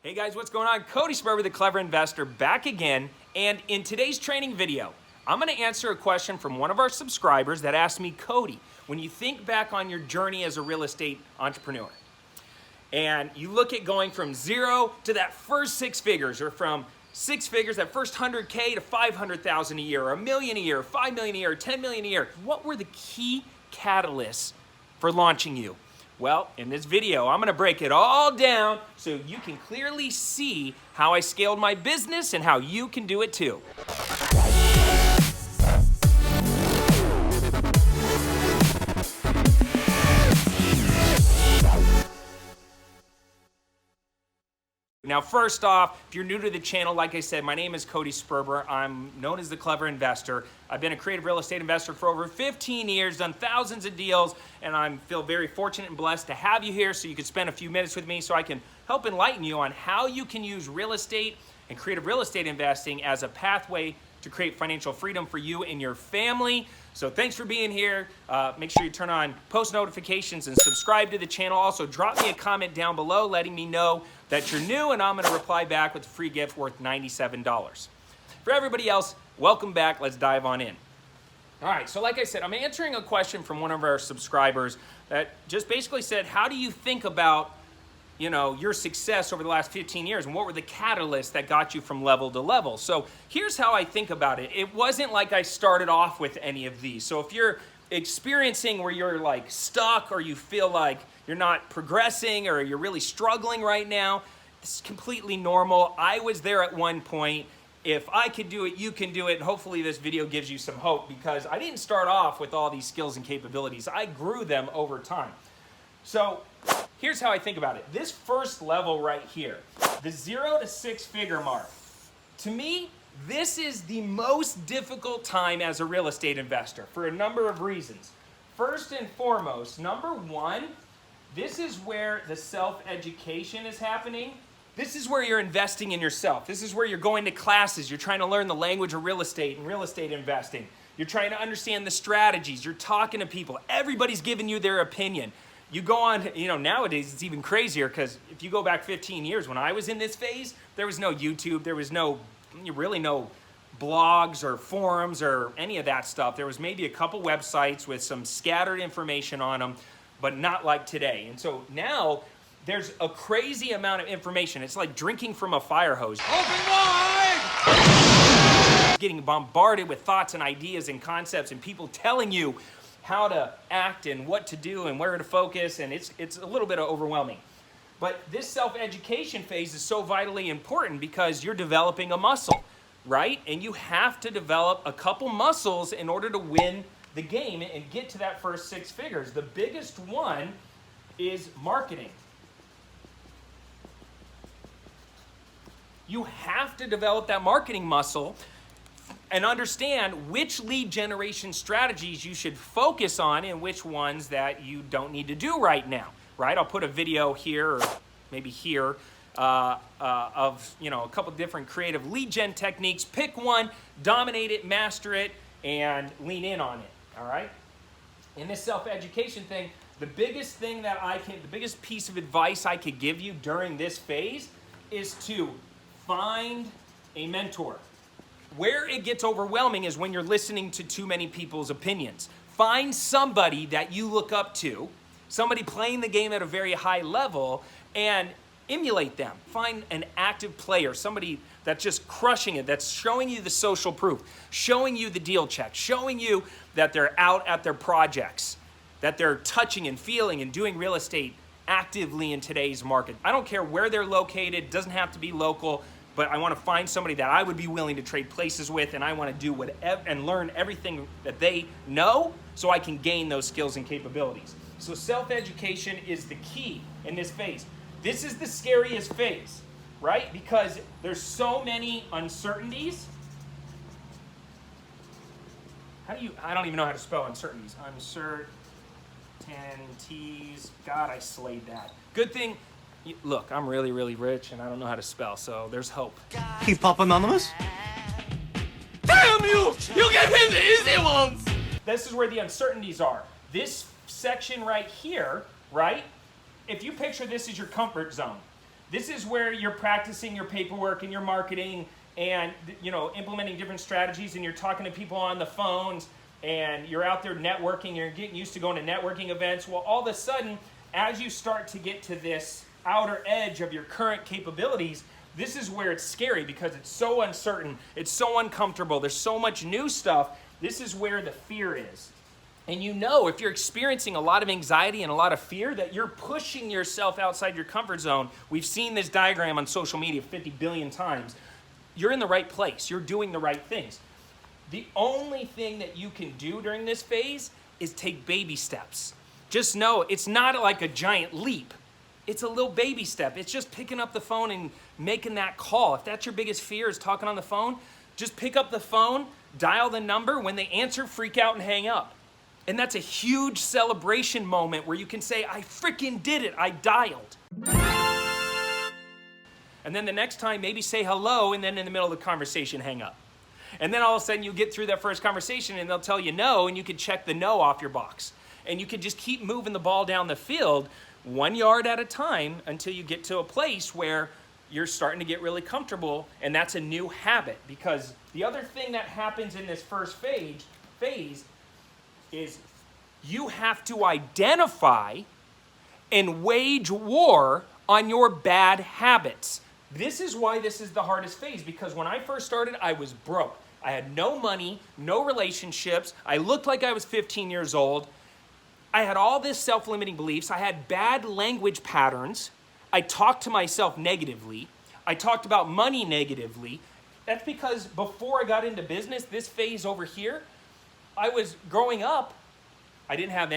Hey guys, what's going on? Cody Sperber, the Clever Investor, back again. And in today's training video, I'm gonna answer a question from one of our subscribers that asked me, Cody, when you think back on your journey as a real estate entrepreneur, and you look at going from zero to that first six figures, or from six figures, that first 100K to 500,000 a year, or $1 million a year, 5 million a year, 10 million a year, what were the key catalysts for launching you? Well, in this video, I'm gonna break it all down so you can clearly see how I scaled my business and how you can do it too. Now, first off, if you're new to the channel, like I said, my name is Cody Sperber. I'm known as the Clever Investor. I've been a creative real estate investor for over 15 years, done thousands of deals, and I feel very fortunate and blessed to have you here so you can spend a few minutes with me so I can help enlighten you on how you can use real estate and creative real estate investing as a pathway to create financial freedom for you and your family. So thanks for being here. Make sure you turn on post notifications and subscribe to the channel. Also, drop me a comment down below letting me know that you're new, and I'm gonna reply back with a free gift worth $97. For everybody else, welcome back. Let's dive on in. All right, so like I said, I'm answering a question from one of our subscribers that just basically said, how do you think about your success over the last 15 years, and what were the catalysts that got you from level to level? So here's how I think about it. It wasn't like I started off with any of these. So if you're experiencing where you're like stuck, or you feel like you're not progressing, or you're really struggling right now, it's completely normal. I was there at one point. If I could do it, you can do it. And hopefully this video gives you some hope, because I didn't start off with all these skills and capabilities. I grew them over time. So here's how I think about it. This first level right here, the 0 to 6 figure mark, to me, this is the most difficult time as a real estate investor for a number of reasons. First and foremost, number one, this is where the self-education is happening. This is where you're investing in yourself. This is where you're going to classes. You're trying to learn the language of real estate and real estate investing. You're trying to understand the strategies. You're talking to people. Everybody's giving you their opinion. You go on, nowadays it's even crazier, because if you go back 15 years, when I was in this phase, there was no YouTube, there was really no blogs or forums or any of that stuff. There was maybe a couple websites with some scattered information on them, but not like today. And so now there's a crazy amount of information. It's like drinking from a fire hose. Open wide! Getting bombarded with thoughts and ideas and concepts, and people telling you how to act and what to do and where to focus, and it's a little bit overwhelming. But this self-education phase is so vitally important because you're developing a muscle, right? And you have to develop a couple muscles in order to win the game and get to that first six figures. The biggest one is marketing. You have to develop that marketing muscle and understand which lead generation strategies you should focus on and which ones that you don't need to do right now, right? I'll put a video here, or maybe here, of a couple different creative lead gen techniques. Pick one, dominate it, master it, and lean in on it, all right? In this self-education thing, the biggest piece of advice I could give you during this phase is to find a mentor. Where it gets overwhelming is when you're listening to too many people's opinions. Find somebody that you look up to, somebody playing the game at a very high level, and emulate them. Find an active player, somebody that's just crushing it, that's showing you the social proof, showing you the deal check, showing you that they're out at their projects, that they're touching and feeling and doing real estate actively in today's market. I don't care where they're located, it doesn't have to be local, but I want to find somebody that I would be willing to trade places with, and I want to do whatever and learn everything that they know so I can gain those skills and capabilities. So self-education is the key in this phase. This is the scariest phase, right? Because there's so many uncertainties. I don't even know how to spell uncertainties. Uncertainties. God, I slayed that. Good thing. Look, I'm really, really rich, and I don't know how to spell, so there's hope. Keep Pop Anonymous? Damn you! You gave him the easy ones! This is where the uncertainties are. This section right here, right? If you picture this as your comfort zone, This is where you're practicing your paperwork and your marketing and, you know, implementing different strategies, and you're talking to people on the phones and you're out there networking, you're getting used to going to networking events. Well, all of a sudden, as you start to get to this outer edge of your current capabilities, this is where it's scary because it's so uncertain, it's so uncomfortable, there's so much new stuff. This is where the fear is. And you know, if you're experiencing a lot of anxiety and a lot of fear, that you're pushing yourself outside your comfort zone. We've seen this diagram on social media 50 billion times. You're in the right place. You're doing the right things. The only thing that you can do during this phase is take baby steps. Just know it's not like a giant leap. It's a little baby step. It's just picking up the phone and making that call. If that's your biggest fear is talking on the phone, just pick up the phone, dial the number. When they answer, freak out and hang up. And that's a huge celebration moment where you can say, I freaking did it, I dialed. And then the next time, maybe say hello, and then in the middle of the conversation, hang up. And then all of a sudden you get through that first conversation and they'll tell you no, and you can check the no off your box. And you can just keep moving the ball down the field 1 yard at a time until you get to a place where you're starting to get really comfortable, and that's a new habit. Because the other thing that happens in this first phase is you have to identify and wage war on your bad habits. This is why this is the hardest phase, because when I first started, I was broke. I had no money, no relationships. I looked like I was 15 years old. I had all this self-limiting beliefs. I had bad language patterns. I talked to myself negatively. I talked about money negatively. That's because before I got into business, this phase over here, I was growing up, I didn't have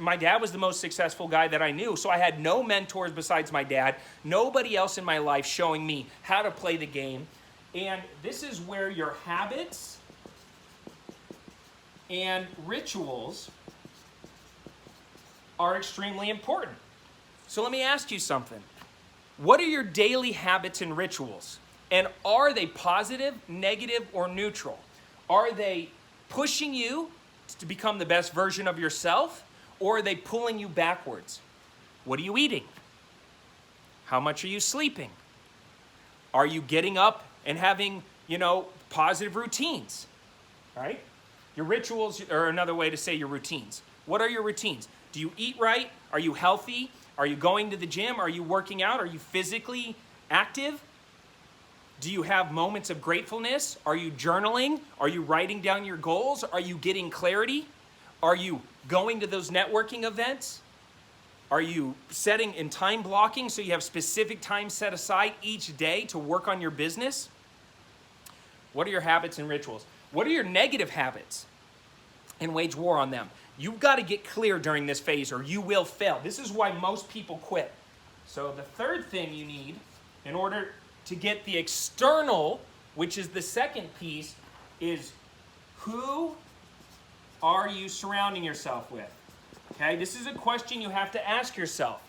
my dad was the most successful guy that I knew, so I had no mentors besides my dad, nobody else in my life showing me how to play the game. And this is where your habits and rituals are extremely important. So let me ask you something. What are your daily habits and rituals? And are they positive, negative, or neutral? Are they pushing you to become the best version of yourself, or are they pulling you backwards? What are you eating? How much are you sleeping? Are you getting up and having, positive routines? Right? Your rituals are another way to say your routines. What are your routines? Do you eat right? Are you healthy? Are you going to the gym? Are you working out? Are you physically active? Do you have moments of gratefulness? Are you journaling? Are you writing down your goals? Are you getting clarity? Are you going to those networking events? Are you setting in time blocking so you have specific time set aside each day to work on your business? What are your habits and rituals? What are your negative habits? And wage war on them. You've got to get clear during this phase or you will fail. This is why most people quit. So the third thing you need in order to get the external, which is the second piece, is who are you surrounding yourself with? Okay, this is a question you have to ask yourself.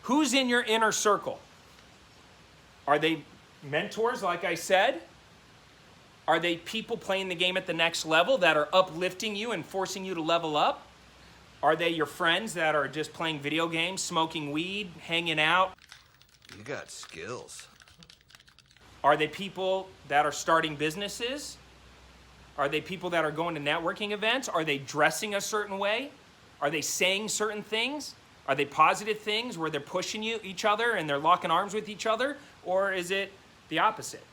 Who's in your inner circle? Are they mentors, like I said? Are they people playing the game at the next level that are uplifting you and forcing you to level up? Are they your friends that are just playing video games, smoking weed, hanging out? You got skills. Are they people that are starting businesses? Are they people that are going to networking events? Are they dressing a certain way? Are they saying certain things? Are they positive things where they're pushing each other and they're locking arms with each other? Or is it the opposite?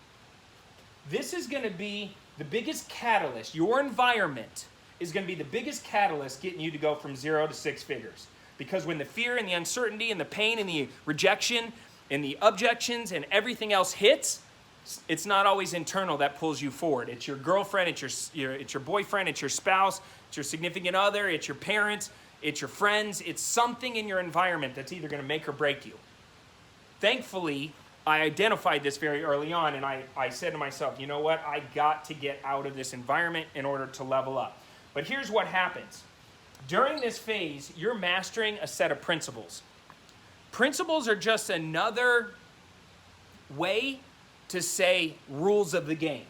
This is going to be the biggest catalyst. Your environment is going to be the biggest catalyst getting you to go from 0 to 6 figures. Because when the fear and the uncertainty and the pain and the rejection and the objections and everything else hits, it's not always internal that pulls you forward. It's your girlfriend, it's your boyfriend, it's your spouse, it's your significant other, it's your parents, it's your friends. It's something in your environment that's either going to make or break you. Thankfully, I identified this very early on, and I said to myself, you know what? I got to get out of this environment in order to level up. But here's what happens. During this phase, you're mastering a set of principles. Principles are just another way to say rules of the game.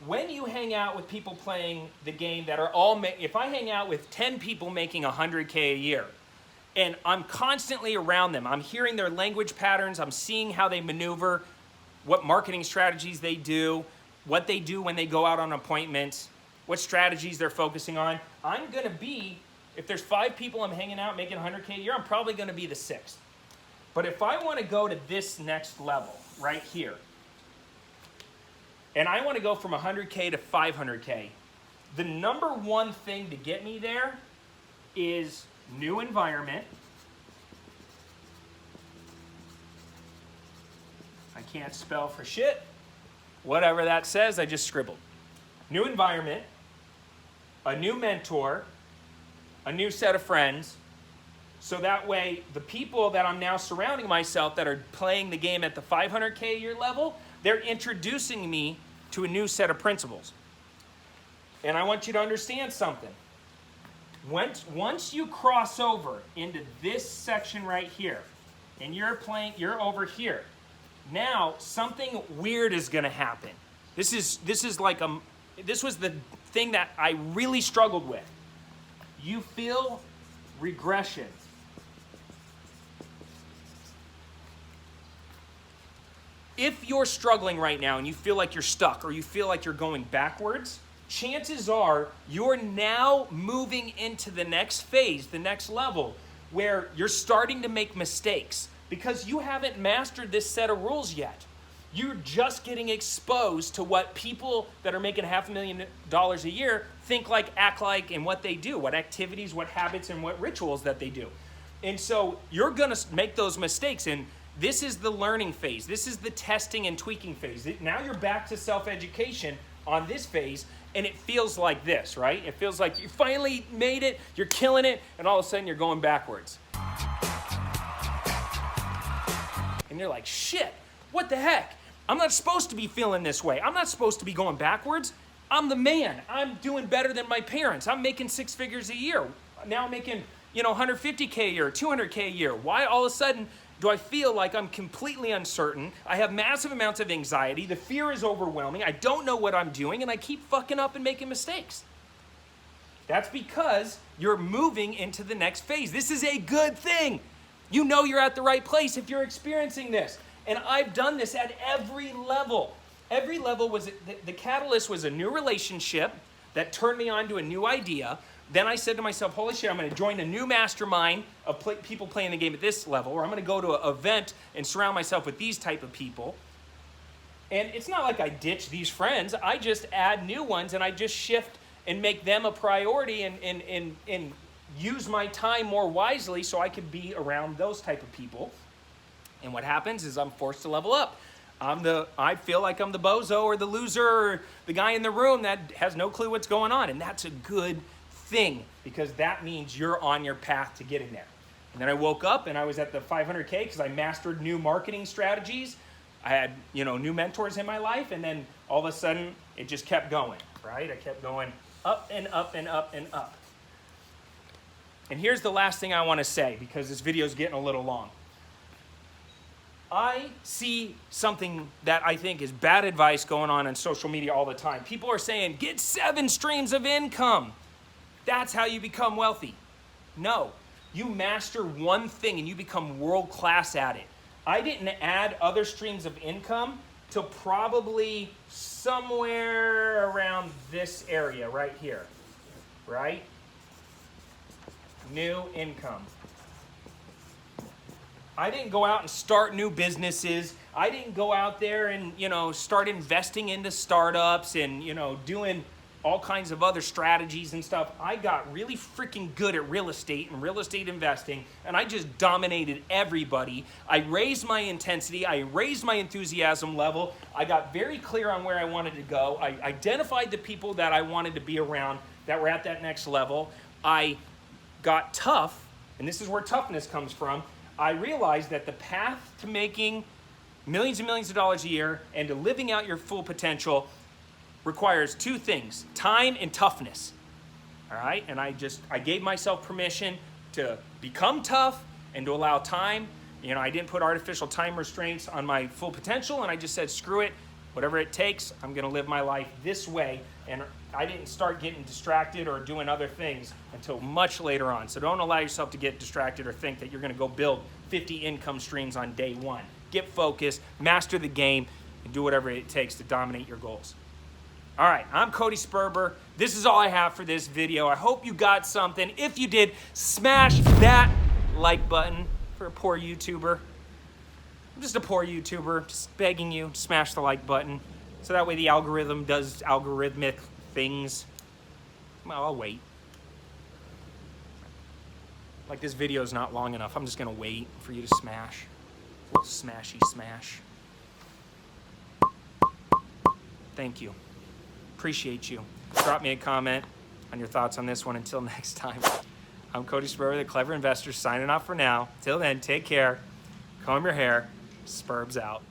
When you hang out with people playing the game that are all, if I hang out with 10 people making $100K a year, And I'm constantly around them. I'm hearing their language patterns. I'm seeing how they maneuver, what marketing strategies they do, what they do when they go out on appointments, what strategies they're focusing on. I'm gonna be, if there's 5 people I'm hanging out making 100K a year, I'm probably gonna be the 6th. But if I wanna go to this next level, right here, and I wanna go from 100K to 500K, the number one thing to get me there is new environment. I can't spell for shit. Whatever that says, I just scribbled. New environment, a new mentor, a new set of friends, so that way the people that I'm now surrounding myself that are playing the game at the 500K a year level, they're introducing me to a new set of principles. And I want you to understand something. Once you cross over into this section right here, and you're over here, now something weird is going to happen. This was the thing that I really struggled with. You feel regression. If you're struggling right now and you feel like you're stuck or you feel like you're going backwards, chances are you're now moving into the next phase, the next level, where you're starting to make mistakes because you haven't mastered this set of rules yet. You're just getting exposed to what people that are making $500,000 a year think like, act like, and what they do, what activities, what habits, and what rituals that they do. And so you're gonna make those mistakes, and this is the learning phase. This is the testing and tweaking phase. Now you're back to self-education on this phase, and it feels like this, right? It feels like you finally made it, you're killing it, and all of a sudden you're going backwards. And you're like, shit, what the heck? I'm not supposed to be feeling this way. I'm not supposed to be going backwards. I'm the man. I'm doing better than my parents. I'm making 6 figures a year. Now I'm making, 150K a year, 200K a year. Why all of a sudden do I feel like I'm completely uncertain? I have massive amounts of anxiety. The fear is overwhelming. I don't know what I'm doing, and I keep fucking up and making mistakes. That's because you're moving into the next phase. This is a good thing. You know you're at the right place if you're experiencing this. And I've done this at every level. Every level was, the catalyst was a new relationship that turned me on to a new idea. Then I said to myself, holy shit, I'm gonna join a new mastermind of people playing the game at this level, or I'm gonna go to an event and surround myself with these type of people. And it's not like I ditch these friends. I just add new ones, and I just shift and make them a priority and use my time more wisely so I could be around those type of people. And what happens is I'm forced to level up. I feel like I'm the bozo or the loser or the guy in the room that has no clue what's going on. And that's a good thing, because that means you're on your path to getting there. And then I woke up and I was at the 500K because I mastered new marketing strategies. I had, new mentors in my life, and then all of a sudden it just kept going, right? I kept going up and up and up and up. And here's the last thing I want to say, because this video is getting a little long. I see something that I think is bad advice going on social media all the time. People are saying, get 7 streams of income. That's how you become wealthy. No, you master one thing and you become world class at it. I didn't add other streams of income till probably somewhere around this area right here, right? New income. I didn't go out and start new businesses. I didn't go out there and, start investing into startups and, doing all kinds of other strategies and stuff. I got really freaking good at real estate and real estate investing, and I just dominated everybody. I raised my intensity. I raised my enthusiasm level. I got very clear on where I wanted to go. I identified the people that I wanted to be around that were at that next level. I got tough, and this is where toughness comes from. I realized that the path to making millions and millions of dollars a year and to living out your full potential requires 2 things, time and toughness. All right? And I gave myself permission to become tough and to allow time. I didn't put artificial time restraints on my full potential, and I just said, screw it, Whatever it takes, I'm gonna live my life this way. And I didn't start getting distracted or doing other things until much later on. So don't allow yourself to get distracted or think that you're gonna go build 50 income streams on day one. Get focused, master the game, and do whatever it takes to dominate your goals. All right, I'm Cody Sperber. This is all I have for this video. I hope you got something. If you did, smash that like button for a poor YouTuber. I'm just a poor YouTuber, just begging you to smash the like button so that way the algorithm does algorithmic things. Well, I'll wait. Like this video is not long enough. I'm just gonna wait for you to smash. A little smashy smash. Thank you. Appreciate you. Drop me a comment on your thoughts on this one. Until next time, I'm Cody Sperber, the Clever Investor, signing off for now. Till then, take care. Comb your hair. Spurbs out.